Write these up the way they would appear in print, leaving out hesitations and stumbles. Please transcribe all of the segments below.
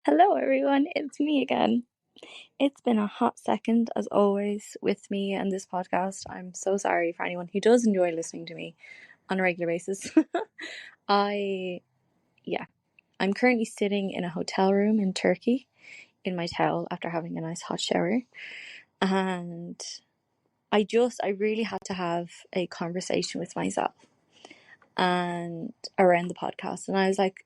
Hello everyone, it's me again. It's been a hot second as always with me and this podcast. I'm so sorry for anyone who does enjoy listening to me on a regular basis. I'm currently sitting in a hotel room in Turkey in my towel after having a nice hot shower, and I really had to have a conversation with myself and around the podcast, and I was like,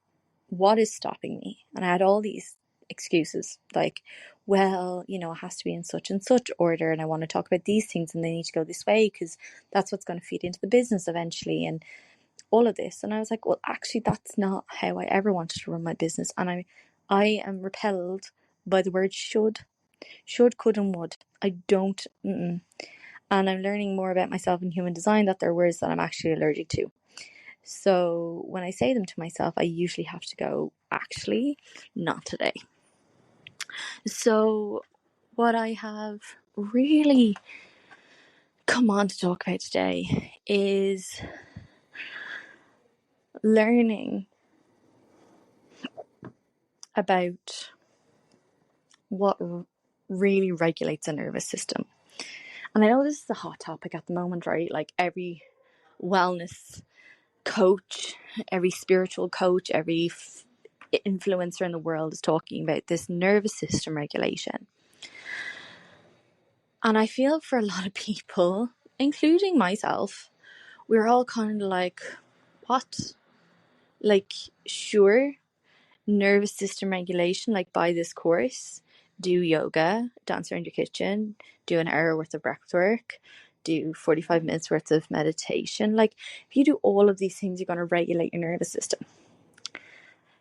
what is stopping me? And I had all these excuses like, well, it has to be in such and such order, and I want to talk about these things and they need to go this way because that's what's going to feed into the business eventually, and all of this. And I was like, well, actually that's not how I ever wanted to run my business, and I am repelled by the word should, could and would. I don't and I'm learning more about myself in human design that there are words that I'm actually allergic to. So when I say them to myself, I usually have to go, actually, not today. So what I have really come on to talk about today is learning about what really regulates a nervous system. And I know this is a hot topic at the moment, right? Like every wellness coach, every spiritual coach, every influencer in the world is talking about this nervous system regulation. And I feel for a lot of people, including myself, we're all kind of like, what? Like, sure, nervous system regulation, like buy this course, do yoga, dance around your kitchen, do an hour worth of breathwork, do 45 minutes worth of meditation. Like, if you do all of these things, you're going to regulate your nervous system.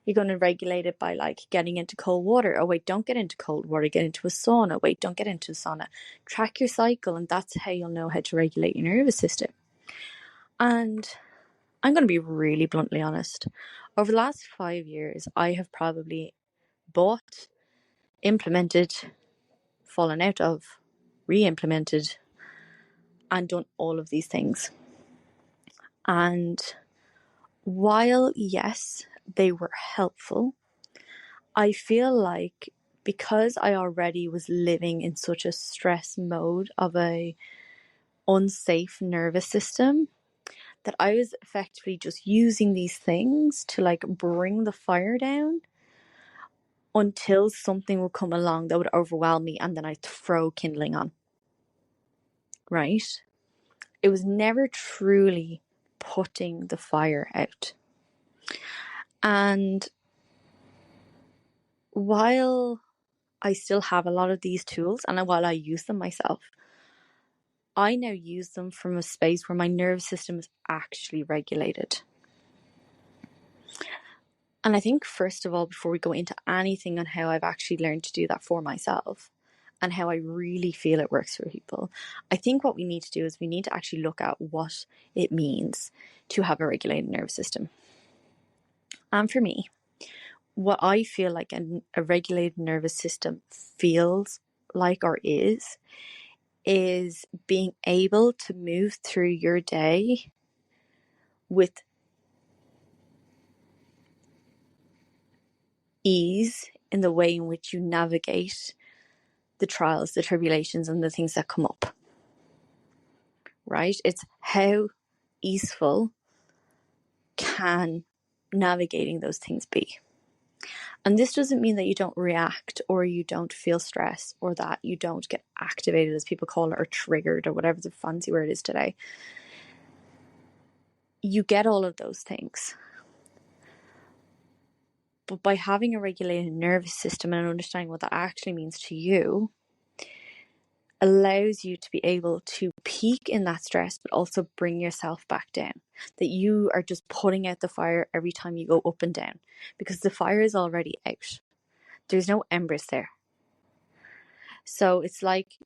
You're going to regulate it by like getting into cold water. Oh wait, don't get into cold water, get into a sauna. Wait, don't get into a sauna. Track your cycle, and that's how you'll know how to regulate your nervous system. And I'm going to be really bluntly honest. Over the last 5 years, I have probably bought, implemented, fallen out of, re-implemented, and done all of these things. And while, yes, they were helpful, I feel like because I already was living in such a stress mode of a unsafe nervous system, that I was effectively just using these things to like bring the fire down until something would come along that would overwhelm me, and then I'd throw kindling on. Right? It was never truly putting the fire out. And while I still have a lot of these tools, and while I use them myself, I now use them from a space where my nervous system is actually regulated. And I think, first of all, before we go into anything on how I've actually learned to do that for myself and how I really feel it works for people, I think what we need to do is we need to actually look at what it means to have a regulated nervous system. And for me, what I feel like a regulated nervous system feels like or is being able to move through your day with ease in the way in which you navigate the trials, the tribulations, and the things that come up. Right? It's how easeful can navigating those things be. And this doesn't mean that you don't react or you don't feel stress or that you don't get activated, as people call it, or triggered, or whatever the fancy word is today. You get all of those things. But by having a regulated nervous system and understanding what that actually means to you, allows you to be able to peak in that stress, but also bring yourself back down. That you are just putting out the fire every time you go up and down, because the fire is already out. There's no embers there. So it's like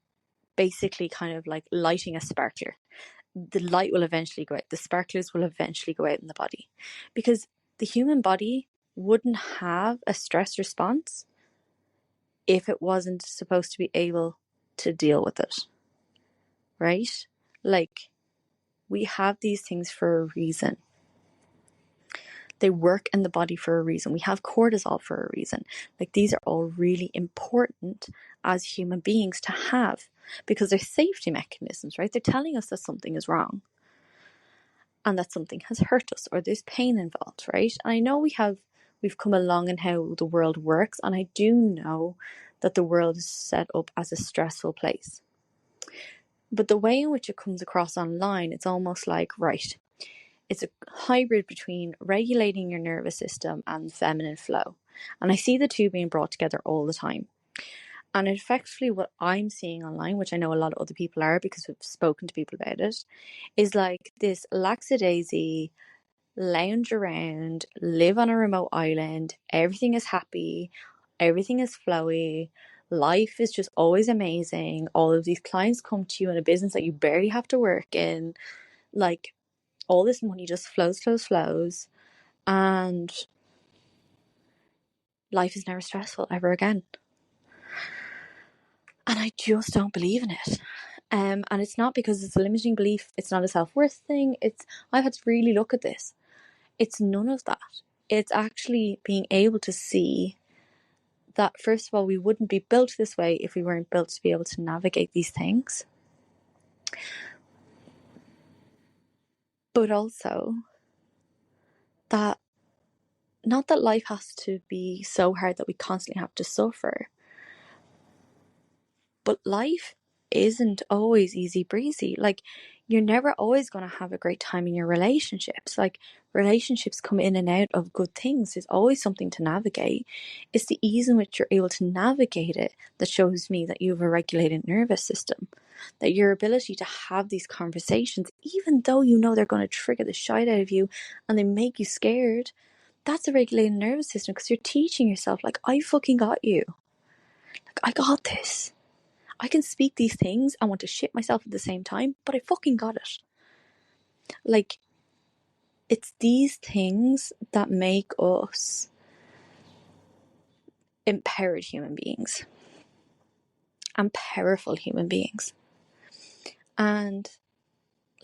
basically kind of like lighting a sparkler. The light will eventually go out. The sparklers will eventually go out in the body, because the human body wouldn't have a stress response if it wasn't supposed to be able to deal with it. Right? Like, we have these things for a reason. They work in the body for a reason. We have cortisol for a reason. Like, these are all really important as human beings to have, because they're safety mechanisms, right? They're telling us that something is wrong and that something has hurt us or there's pain involved, right? And I know we've come along in how the world works, and I do know that the world is set up as a stressful place. But the way in which it comes across online, it's almost like, right, it's a hybrid between regulating your nervous system and feminine flow. And I see the two being brought together all the time. And effectively what I'm seeing online, which I know a lot of other people are because we've spoken to people about it, is like this lackadaisy, lounge around, live on a remote island, everything is happy, everything is flowy, life is just always amazing, all of these clients come to you in a business that you barely have to work in, like all this money just flows, and life is never stressful ever again. And I just don't believe in it. And it's not because it's a limiting belief, it's not a self-worth thing, I've had to really look at this. It's none of that. It's actually being able to see that, first of all, we wouldn't be built this way if we weren't built to be able to navigate these things. But also that, not that life has to be so hard that we constantly have to suffer, but life isn't always easy breezy. Like, you're never always going to have a great time in your relationships. Like, relationships come in and out of good things. There's always something to navigate. It's the ease in which you're able to navigate it that shows me that you have a regulated nervous system. That your ability to have these conversations, even though you know they're going to trigger the shit out of you and they make you scared, that's a regulated nervous system, because you're teaching yourself, like, I fucking got you. Like, I got this. I can speak these things and want to shit myself at the same time, but I fucking got it. Like, it's these things that make us empowered human beings and powerful human beings. And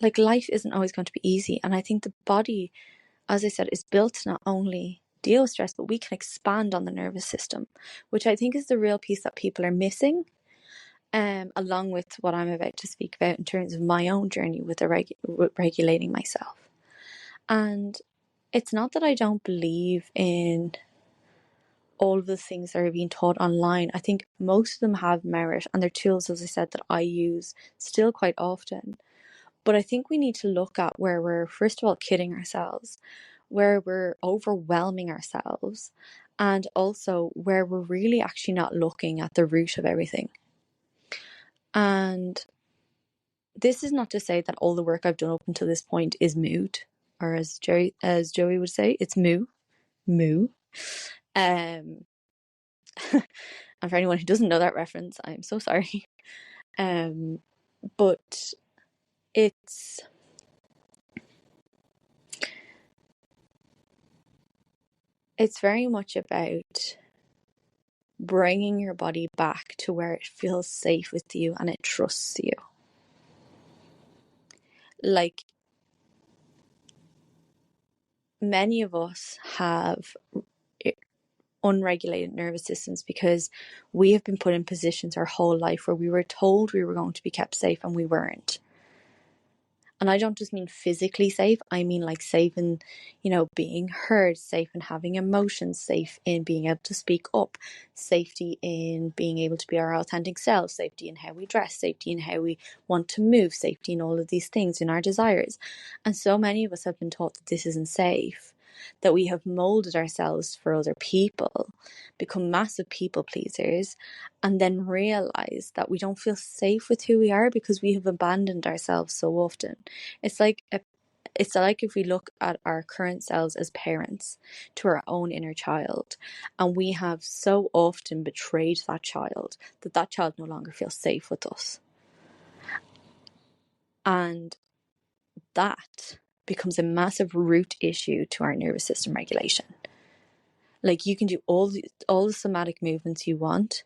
like, life isn't always going to be easy. And I think the body, as I said, is built to not only deal with stress, but we can expand on the nervous system, which I think is the real piece that people are missing. Along with what I'm about to speak about in terms of my own journey with regulating myself. And it's not that I don't believe in all of the things that are being taught online. I think most of them have merit, and they're tools, as I said, that I use still quite often. But I think we need to look at where we're, first of all, kidding ourselves, where we're overwhelming ourselves, and also where we're really actually not looking at the root of everything. And this is not to say that all the work I've done up until this point is mood, or as Joey would say, it's moo. And for anyone who doesn't know that reference, I'm so sorry. But it's very much about bringing your body back to where it feels safe with you and it trusts you. Like, many of us have unregulated nervous systems because we have been put in positions our whole life where we were told we were going to be kept safe and we weren't. And I don't just mean physically safe, I mean like safe in, being heard, safe in having emotions, safe in being able to speak up, safety in being able to be our authentic selves, safety in how we dress, safety in how we want to move, safety in all of these things, in our desires. And so many of us have been taught that this isn't safe, that we have molded ourselves for other people, become massive people pleasers, and then realize that we don't feel safe with who we are because we have abandoned ourselves so often. It's like if we look at our current selves as parents to our own inner child, and we have so often betrayed that child that child no longer feels safe with us. And that becomes a massive root issue to our nervous system regulation. Like, you can do all the somatic movements you want.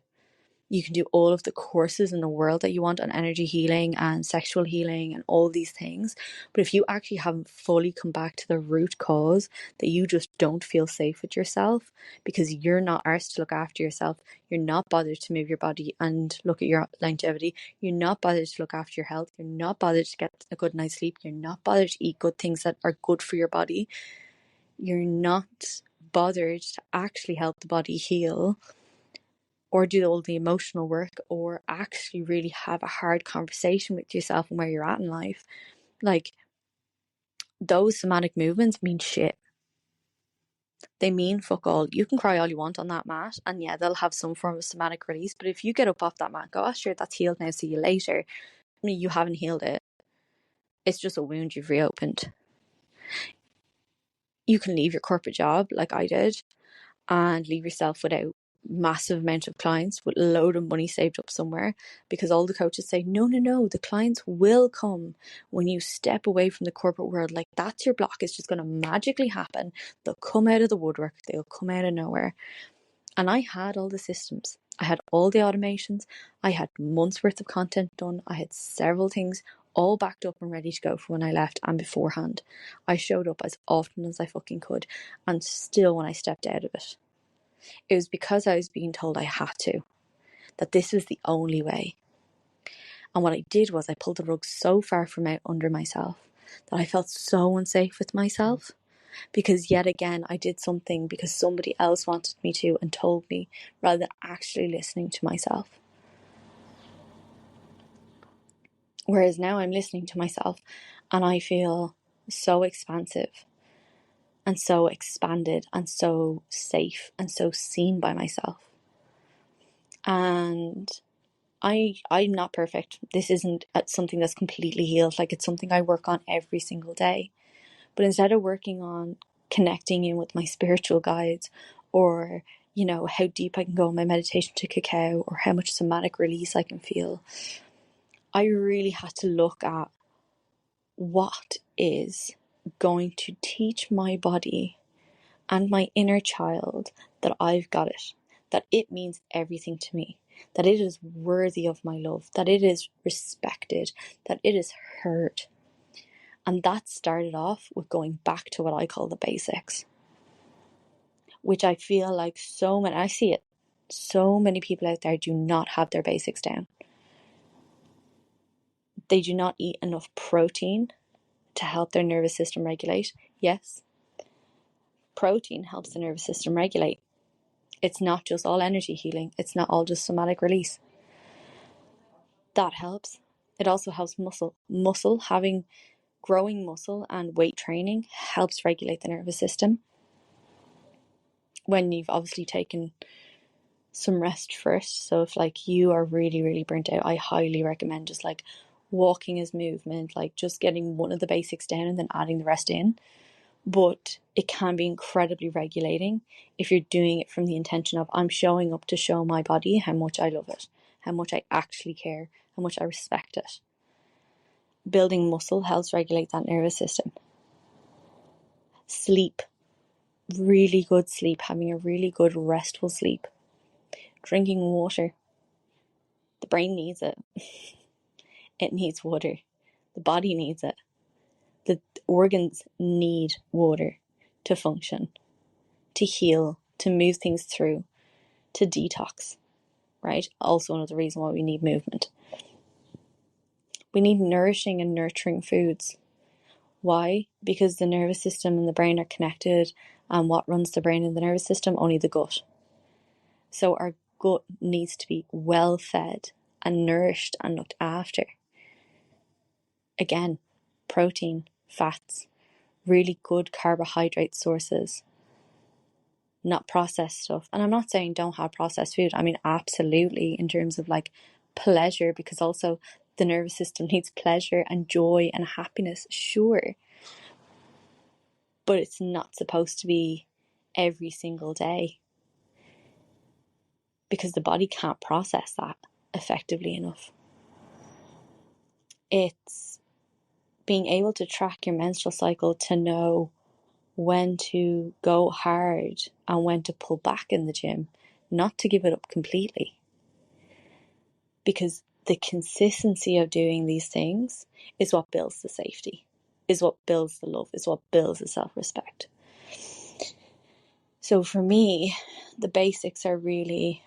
You can do all of the courses in the world that you want on energy healing and sexual healing and all these things. But if you actually haven't fully come back to the root cause, that you just don't feel safe with yourself because you're not arsed to look after yourself, you're not bothered to move your body and look at your longevity, you're not bothered to look after your health, you're not bothered to get a good night's sleep, you're not bothered to eat good things that are good for your body, you're not bothered to actually help the body heal or do all the emotional work or actually really have a hard conversation with yourself and where you're at in life, like, those somatic movements mean shit. They mean fuck all. You can cry all you want on that mat and yeah, they'll have some form of somatic release, but if you get up off that mat, go, oh sure, that's healed now, see you later. I mean, you haven't healed it. It's just a wound you've reopened. You can leave your corporate job like I did and leave yourself without massive amount of clients with a load of money saved up somewhere, because all the coaches say no, the clients will come when you step away from the corporate world. Like, that's your block. It's just going to magically happen. They'll come out of the woodwork, they'll come out of nowhere. And I had all the systems, I had all the automations, I had months worth of content done, I had several things all backed up and ready to go for when I left and beforehand. I showed up as often as I fucking could, and still when I stepped out of it, it was because I was being told I had to, that this was the only way. And what I did was I pulled the rug so far from out under myself that I felt so unsafe with myself, because yet again I did something because somebody else wanted me to and told me, rather than actually listening to myself. Whereas now I'm listening to myself and I feel so expansive and so expanded and so safe and so seen by myself. And I'm not perfect. This isn't something that's completely healed. Like, it's something I work on every single day. But instead of working on connecting in with my spiritual guides, or, you know, how deep I can go in my meditation to cacao, or how much somatic release I can feel, I really had to look at what is going to teach my body and my inner child that I've got it, that it means everything to me, that it is worthy of my love, that it is respected, that it is heard. And that started off with going back to what I call the basics, which I feel like I see it, so many people out there do not have their basics down. They do not eat enough protein to help their nervous system regulate. Yes, protein helps the nervous system regulate. It's not just all energy healing. It's not all just somatic release. That helps. It also helps muscle. Having growing muscle and weight training helps regulate the nervous system. When you've obviously taken some rest first. So if like you are really, really burnt out, I highly recommend just like walking as movement, like just getting one of the basics down and then adding the rest in. But it can be incredibly regulating if you're doing it from the intention of, I'm showing up to show my body how much I love it, how much I actually care, how much I respect it. Building muscle helps regulate that nervous system. Sleep, really good sleep, having a really good restful sleep. Drinking water. The brain needs it. It needs water. The body needs it. The organs need water to function, to heal, to move things through, to detox, right? Also another reason why we need movement. We need nourishing and nurturing foods. Why? Because the nervous system and the brain are connected, and what runs the brain and the nervous system? Only the gut. So our gut needs to be well fed and nourished and looked after. Again, protein, fats, really good carbohydrate sources, not processed stuff. And I'm not saying don't have processed food. I mean, absolutely, in terms of like pleasure, because also the nervous system needs pleasure and joy and happiness, sure. But it's not supposed to be every single day, because the body can't process that effectively enough. It's being able to track your menstrual cycle to know when to go hard and when to pull back in the gym, not to give it up completely. because the consistency of doing these things is what builds the safety, is what builds the love, is what builds the self-respect. So for me, the basics are really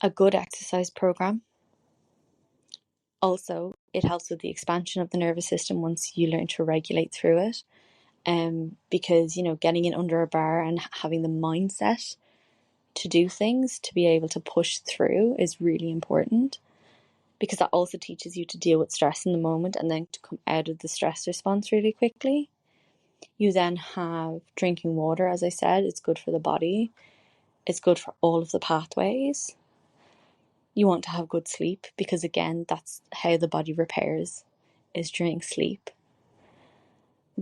a good exercise program. Also, it helps with the expansion of the nervous system once you learn to regulate through it. Because, getting in under a bar and having the mindset to do things, to be able to push through, is really important, because that also teaches you to deal with stress in the moment and then to come out of the stress response really quickly. You then have drinking water, as I said. It's good for the body. It's good for all of the pathways. You want to have good sleep, because again, that's how the body repairs, is during sleep.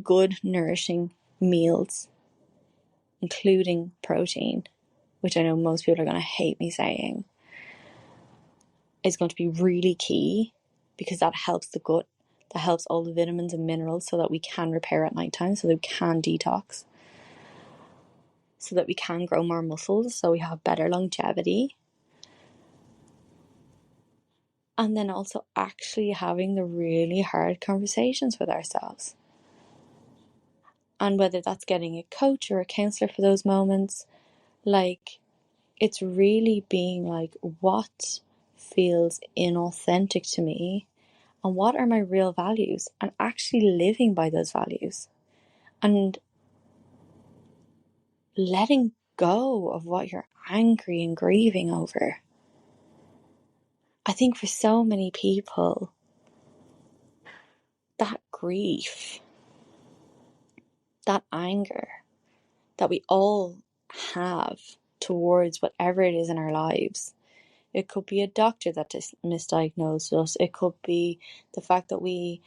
Good nourishing meals, including protein, which I know most people are going to hate me saying, is going to be really key, because that helps the gut, that helps all the vitamins and minerals, so that we can repair at nighttime, so that we can detox, so that we can grow more muscles, so we have better longevity. And then also actually having the really hard conversations with ourselves. And whether that's getting a coach or a counselor for those moments, it's really being like, what feels inauthentic to me, and what are my real values, and actually living by those values, and letting go of what you're angry and grieving over. I think for so many people, that grief, that anger that we all have towards whatever it is in our lives. It could be a doctor that misdiagnosed us. It could be the fact that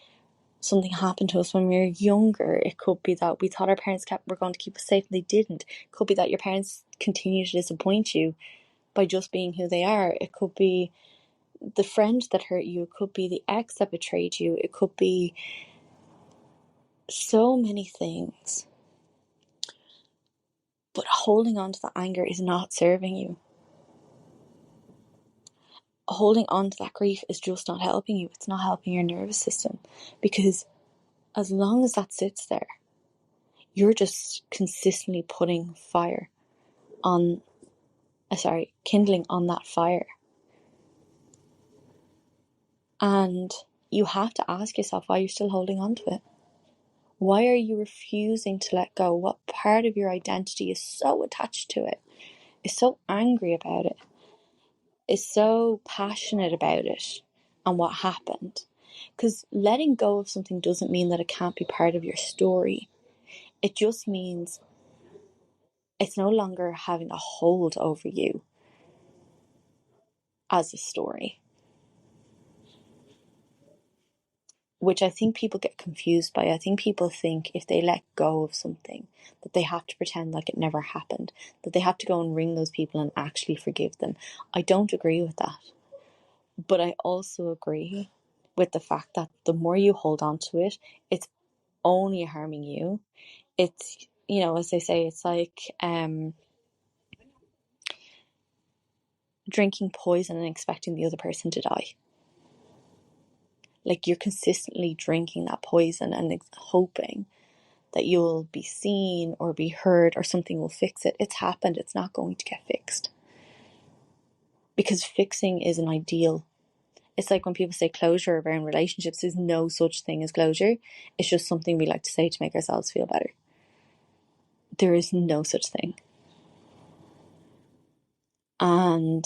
something happened to us when we were younger. It could be that we thought our parents were going to keep us safe and they didn't. It could be that your parents continue to disappoint you by just being who they are. It could be the friend that hurt you. It could be the ex that betrayed you. It could be so many things. But holding on to the anger is not serving you. Holding on to that grief is just not helping you. It's not helping your nervous system, because as long as that sits there, you're just consistently kindling on that fire. And you have to ask yourself why you're still holding on to it. Why are you refusing to let go? What part of your identity is so attached to it, is so angry about it, is so passionate about it and what happened? Because letting go of something doesn't mean that it can't be part of your story. It just means it's no longer having a hold over you as a story. Which I think people get confused by. I think people think if they let go of something, that they have to pretend like it never happened, that they have to go and ring those people and actually forgive them. I don't agree with that. But I also agree with the fact that the more you hold on to it, it's only harming you. It's, as they say, it's like drinking poison and expecting the other person to die. Like, you're consistently drinking that poison and hoping that you'll be seen or be heard or something will fix it. It's happened. It's not going to get fixed. Because fixing is an ideal. It's like when people say closure around relationships. There's no such thing as closure. It's just something we like to say to make ourselves feel better. There is no such thing. And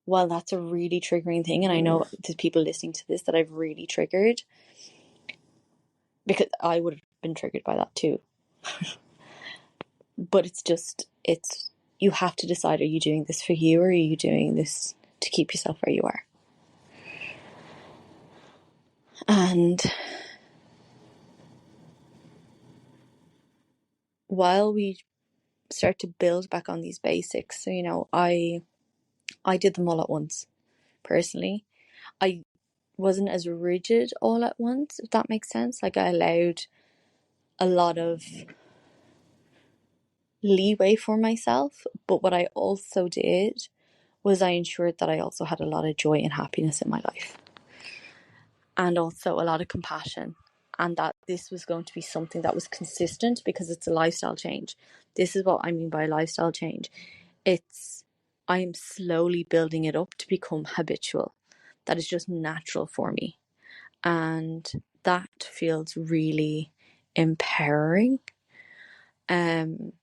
while that's a really triggering thing, and I know there's people listening to this that I've really triggered, because I would have been triggered by that too. But you have to decide, are you doing this for you, or are you doing this to keep yourself where you are? And while we start to build back on these basics, so I did them all at once. Personally, I wasn't as rigid all at once, if that makes sense. Like, I allowed a lot of leeway for myself, but what I also did was I ensured that I also had a lot of joy and happiness in my life, and also a lot of compassion, and that this was going to be something that was consistent, because it's a lifestyle change. This is what I mean by a lifestyle change. I'm slowly building it up to become habitual. That is just natural for me. And that feels really empowering. And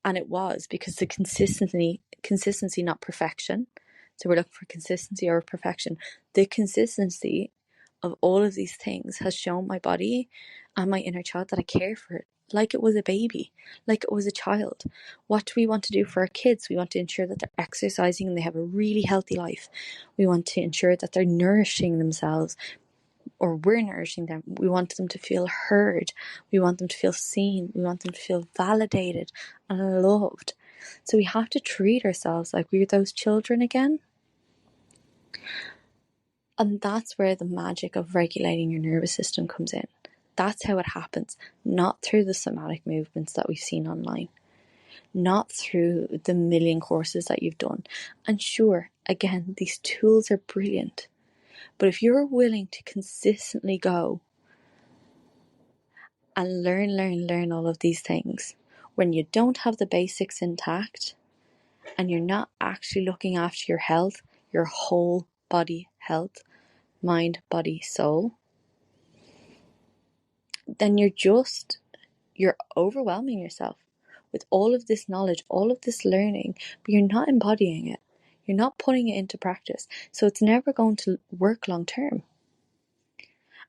it was, because the consistency, not perfection. So we're looking for consistency or perfection. The consistency of all of these things has shown my body and my inner child that I care for it like it was a baby, like it was a child. What do we want to do for our kids? We want to ensure that they're exercising and they have a really healthy life. We want to ensure that they're nourishing themselves, or we're nourishing them. We want them to feel heard. We want them to feel seen. We want them to feel validated and loved. So we have to treat ourselves like we're those children again. And that's where the magic of regulating your nervous system comes in. That's how it happens, not through the somatic movements that we've seen online, not through the million courses that you've done. And sure, again, these tools are brilliant. But if you're willing to consistently go and learn all of these things, when you don't have the basics intact and you're not actually looking after your health, your whole body health, mind, body, soul, then you're overwhelming yourself with all of this knowledge, all of this learning, but you're not embodying it. You're not putting it into practice. So it's never going to work long term.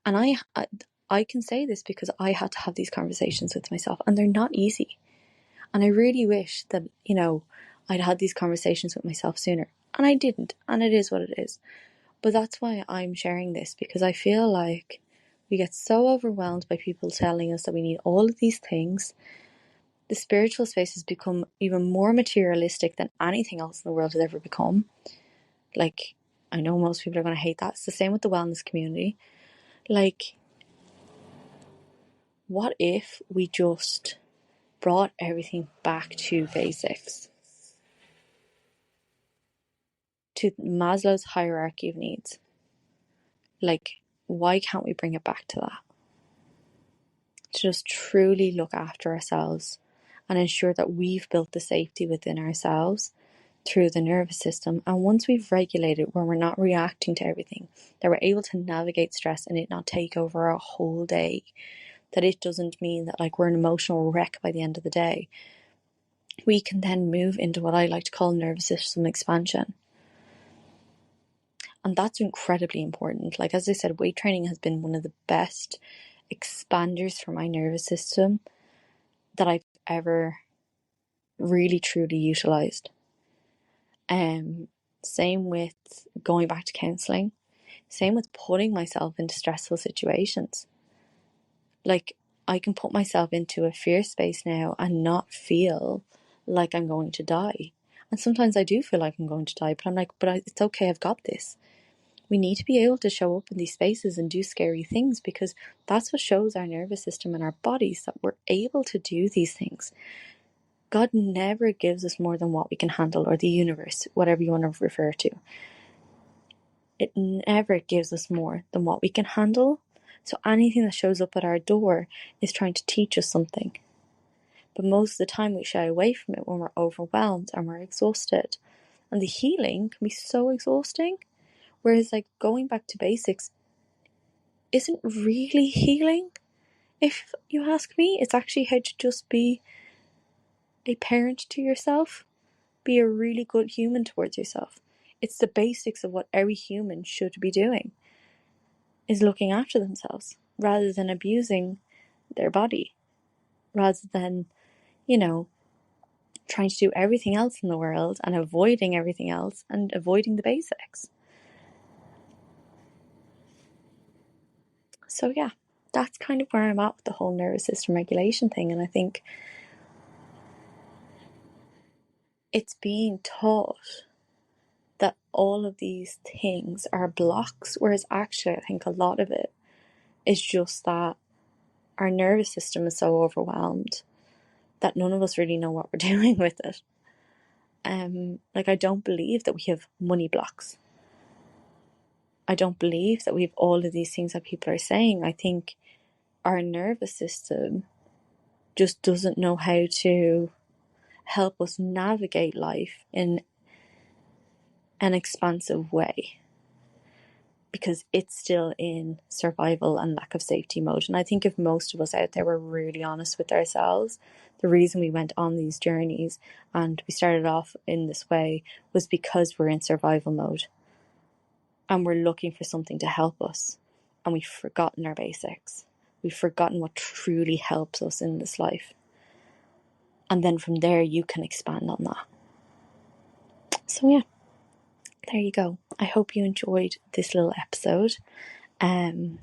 And I can say this because I had to have these conversations with myself, and they're not easy. And I really wish that, I'd had these conversations with myself sooner. And I didn't. And it is what it is. But that's why I'm sharing this, because I feel like we get so overwhelmed by people telling us that we need all of these things. The spiritual space has become even more materialistic than anything else in the world has ever become. Like, I know most people are going to hate that. It's the same with the wellness community. Like, what if we just brought everything back to basics? To Maslow's hierarchy of needs. Like, why can't we bring it back to that? To just truly look after ourselves and ensure that we've built the safety within ourselves through the nervous system. And once we've regulated, where we're not reacting to everything, that we're able to navigate stress and it not take over our whole day, that it doesn't mean that like we're an emotional wreck by the end of the day, we can then move into what I like to call nervous system expansion. And that's incredibly important. Like, as I said, weight training has been one of the best expanders for my nervous system that I've ever really truly utilized. Same with going back to counseling. Same with putting myself into stressful situations. Like, I can put myself into a fear space now and not feel like I'm going to die. And sometimes I do feel like I'm going to die, but I'm like, it's okay, I've got this. We need to be able to show up in these spaces and do scary things, because that's what shows our nervous system and our bodies that we're able to do these things. God never gives us more than what we can handle, or the universe, whatever you want to refer to. It never gives us more than what we can handle. So anything that shows up at our door is trying to teach us something. But most of the time we shy away from it when we're overwhelmed and we're exhausted. And the healing can be so exhausting. Whereas like going back to basics isn't really healing, if you ask me. It's actually how to just be a parent to yourself. Be a really good human towards yourself. It's the basics of what every human should be doing, is looking after themselves rather than abusing their body, rather than, trying to do everything else in the world and avoiding everything else and avoiding the basics. So yeah, that's kind of where I'm at with the whole nervous system regulation thing. And I think it's being taught that all of these things are blocks, whereas actually I think a lot of it is just that our nervous system is so overwhelmed that none of us really know what we're doing with it. Like, I don't believe that we have money blocks. I don't believe that we have all of these things that people are saying. I think our nervous system just doesn't know how to help us navigate life in an expansive way, because it's still in survival and lack of safety mode. And I think if most of us out there were really honest with ourselves, the reason we went on these journeys and we started off in this way was because we're in survival mode and we're looking for something to help us, and we've forgotten our basics. We've forgotten what truly helps us in this life. And then from there, you can expand on that. So yeah, there you go. I hope you enjoyed this little episode. And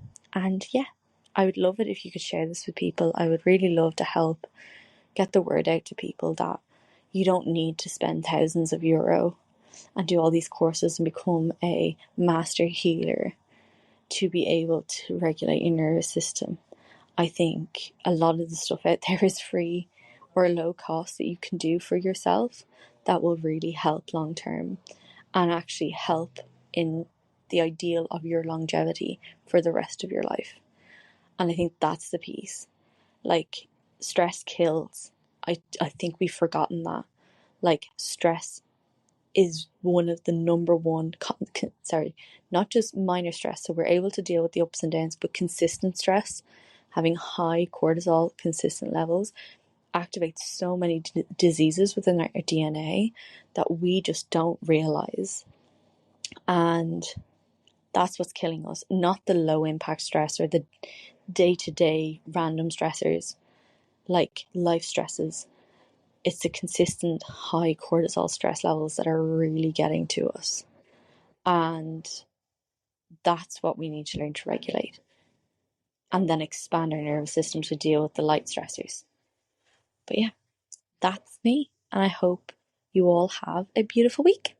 yeah, I would love it if you could share this with people. I would really love to help get the word out to people that you don't need to spend thousands of euro and do all these courses and become a master healer to be able to regulate your nervous system. I think a lot of the stuff out there is free or low cost that you can do for yourself that will really help long term and actually help in the ideal of your longevity for the rest of your life. And I think that's the piece. Like, stress kills. I think we've forgotten that. Like, stress is one of the number one, not just minor stress. So we're able to deal with the ups and downs, but consistent stress, having high cortisol, consistent levels, activates so many diseases within our DNA that we just don't realize. And that's what's killing us, not the low impact stress or the day-to-day random stressors like life stresses. It's the consistent high cortisol stress levels that are really getting to us. And that's what we need to learn to regulate. And then expand our nervous system to deal with the light stressors. But yeah, that's me. And I hope you all have a beautiful week.